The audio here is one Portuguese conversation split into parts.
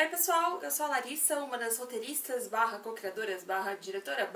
Oi pessoal, eu sou a Larissa, uma das roteiristas, co-criadoras, diretora,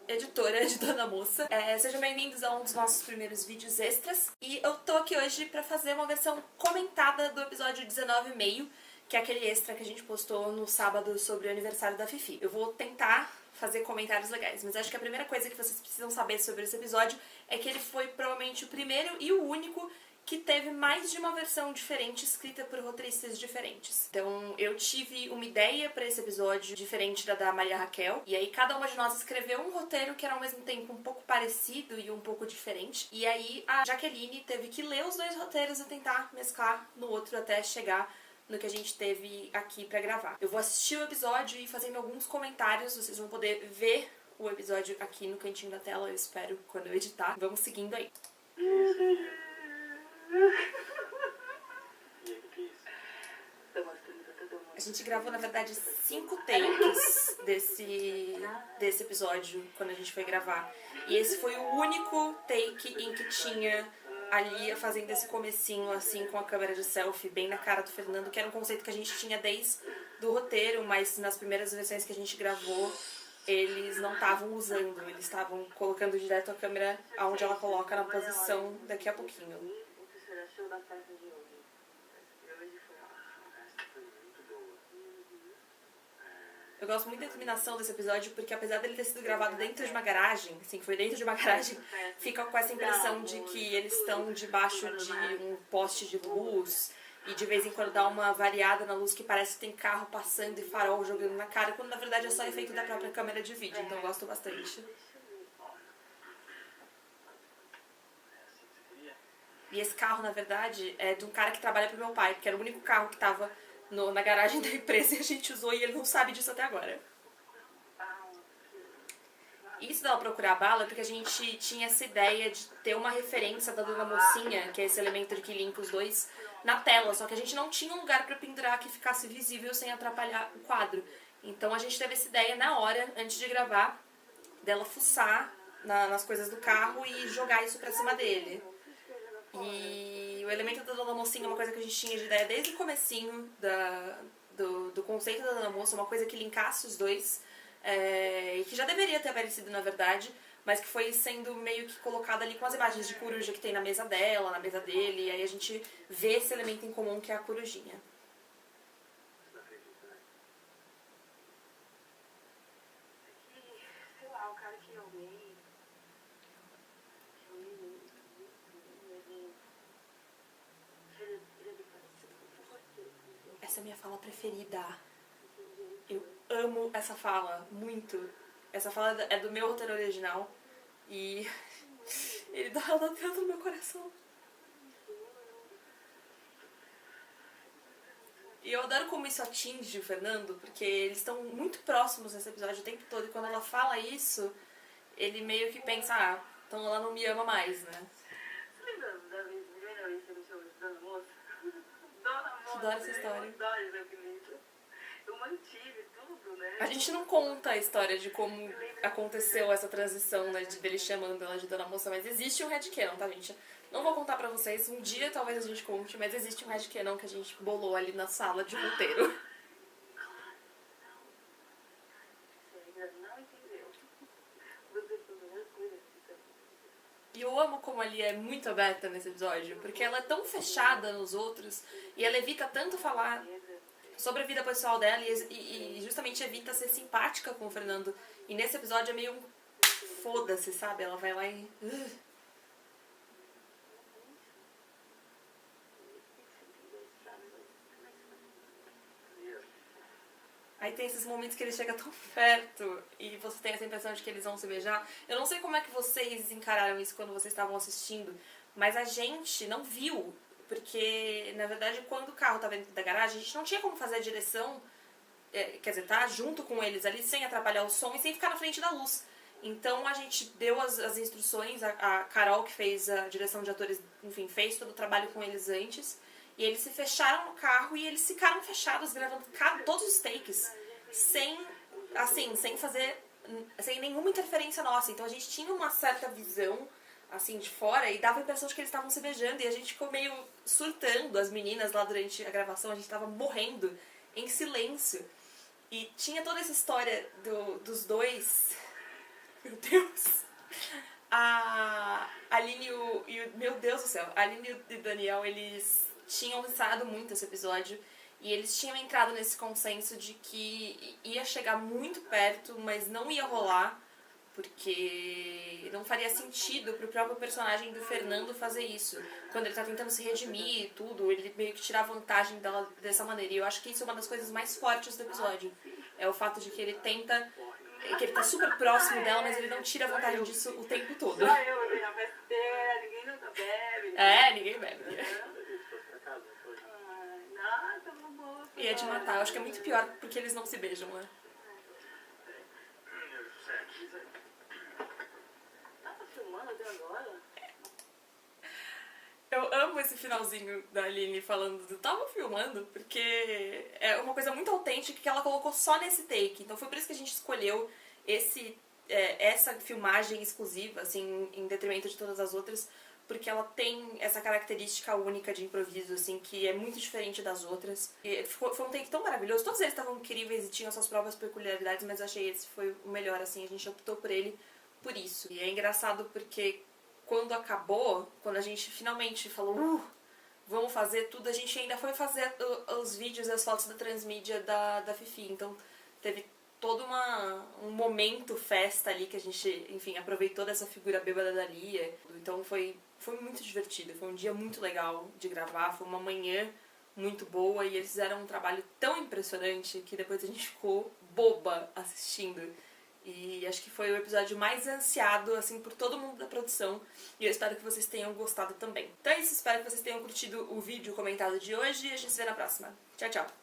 editora de Dona Moça. Sejam bem-vindos a um dos nossos primeiros vídeos extras. E eu tô aqui hoje pra fazer uma versão comentada do episódio 19,5, que é aquele extra que a gente postou no sábado sobre o aniversário da Fifi. Eu vou tentar fazer comentários legais, mas acho que a primeira coisa que vocês precisam saber sobre esse episódio é que ele foi provavelmente o primeiro e o único que teve mais de uma versão diferente escrita por roteiristas diferentes. Então eu tive uma ideia para esse episódio diferente da Maria Raquel, e aí cada uma de nós escreveu um roteiro que era ao mesmo tempo um pouco parecido e um pouco diferente, e aí a Jaqueline teve que ler os dois roteiros e tentar mesclar no outro até chegar no que a gente teve aqui pra gravar. Eu vou assistir o episódio e fazendo alguns comentários, vocês vão poder ver o episódio aqui no cantinho da tela, eu espero, quando eu editar. Vamos seguindo aí. A gente gravou, na verdade, 5 takes desse episódio quando a gente foi gravar. E esse foi o único take em que tinha ali fazendo esse comecinho, assim, com a câmera de selfie bem na cara do Fernando, que era um conceito que a gente tinha desde do roteiro, mas nas primeiras versões que a gente gravou, eles não estavam usando, eles estavam colocando direto a câmera onde ela coloca na posição daqui a pouquinho. Da festa de hoje. Hoje foi ótimo, a festa foi muito boa. Eu gosto muito da iluminação desse episódio, porque apesar dele ter sido gravado dentro de uma garagem, assim, foi dentro de uma garagem, fica com essa impressão de que eles estão debaixo de um poste de luz, e de vez em quando dá uma variada na luz que parece que tem carro passando e farol jogando na cara, quando na verdade é só efeito da própria câmera de vídeo, então eu gosto bastante. E esse carro, na verdade, é de um cara que trabalha pro meu pai, porque era o único carro que tava na garagem da empresa e a gente usou e ele não sabe disso até agora. Isso dela procurar a bala porque a gente tinha essa ideia de ter uma referência da Dona Mocinha, que é esse elemento de que linka os dois, na tela, só que a gente não tinha um lugar pra pendurar que ficasse visível sem atrapalhar o quadro. Então a gente teve essa ideia na hora, antes de gravar, dela fuçar nas coisas do carro e jogar isso pra cima dele. E o elemento da Dona Mocinha é uma coisa que a gente tinha de ideia desde o comecinho do conceito da Dona Moça, uma coisa que linkasse os dois, e que já deveria ter aparecido na verdade, mas que foi sendo meio que colocada ali com as imagens de coruja que tem na mesa dela, na mesa dele, e aí a gente vê esse elemento em comum que é a corujinha. Sei lá, o cara que eu amei. Essa é a minha fala preferida. Eu amo essa fala, muito. Essa fala é do meu roteiro original. E ela dentro do meu coração. E eu adoro como isso atinge o Fernando, porque eles estão muito próximos nesse episódio o tempo todo. E quando ela fala isso, ele meio que pensa, então ela não me ama mais, né? Você lembra da primeira vez que ele chamou de Dona Moça? Dona Moça. Adoro essa história. Eu adoro esse apelido. Eu mantive tudo, né? A gente não conta a história de como aconteceu essa transição, né, dele chamando ela de Dona Moça, mas existe um headcanon, tá, gente? Não vou contar pra vocês, um dia talvez a gente conte, mas existe um headcanon que a gente bolou ali na sala de roteiro. Você ainda não entendeu. Você foi a melhor coisa que E eu amo como ali é muito aberta nesse episódio, porque ela é tão fechada nos outros, e ela evita tanto falar sobre a vida pessoal dela e justamente evita ser simpática com o Fernando. E nesse episódio é meio foda-se, sabe? Ela vai lá e... Aí tem esses momentos que ele chega tão perto e você tem essa impressão de que eles vão se beijar. Eu não sei como é que vocês encararam isso quando vocês estavam assistindo, mas a gente não viu. Porque, na verdade, quando o carro estava dentro da garagem, a gente não tinha como fazer a direção, quer dizer, tá junto com eles ali, sem atrapalhar o som e sem ficar na frente da luz. Então a gente deu as instruções, a Carol, que fez a direção de atores, enfim, fez todo o trabalho com eles antes. E eles se fecharam no carro e eles ficaram fechados, gravando todos os takes, sem nenhuma interferência nossa. Então a gente tinha uma certa visão assim, de fora, e dava a impressão de que eles estavam se beijando, e a gente ficou meio surtando, as meninas lá durante a gravação, a gente tava morrendo em silêncio. E tinha toda essa história dos dois. Meu Deus! A Aline meu Deus do céu, a Aline e o Daniel, eles tinham ensaiado muito esse episódio e eles tinham entrado nesse consenso de que ia chegar muito perto, mas não ia rolar, porque não faria sentido pro próprio personagem do Fernando fazer isso. Quando ele tá tentando se redimir e tudo, ele meio que tirar vantagem dela dessa maneira. E eu acho que isso é uma das coisas mais fortes do episódio. É o fato de que ele tenta... que ele tá super próximo dela, mas ele não tira vantagem disso o tempo todo. Só eu bebei na festeira, ninguém nunca bebe. É, ninguém bebe. Nossa, vamos. E é de matar. Eu acho que é muito pior porque eles não se beijam, né? Tá filmando até agora? Eu amo esse finalzinho da Aline falando do tava filmando, porque é uma coisa muito autêntica que ela colocou só nesse take. Então foi por isso que a gente escolheu essa filmagem exclusiva, assim, em detrimento de todas as outras, porque ela tem essa característica única de improviso, assim, que é muito diferente das outras. E foi um take tão maravilhoso. Todos eles estavam incríveis e tinham suas próprias peculiaridades, mas eu achei esse foi o melhor, assim, a gente optou por ele por isso. E é engraçado porque quando acabou, quando a gente finalmente falou, vamos fazer tudo, a gente ainda foi fazer os vídeos e as fotos da transmídia da Fifi. Então teve todo um momento festa ali que a gente, enfim, aproveitou dessa figura bêbada da Lia. Então foi muito divertido, foi um dia muito legal de gravar, foi uma manhã muito boa e eles fizeram um trabalho tão impressionante que depois a gente ficou boba assistindo. E acho que foi o episódio mais ansiado, assim, por todo mundo da produção. E eu espero que vocês tenham gostado também. Então é isso, espero que vocês tenham curtido o vídeo comentado de hoje e a gente se vê na próxima. Tchau, tchau!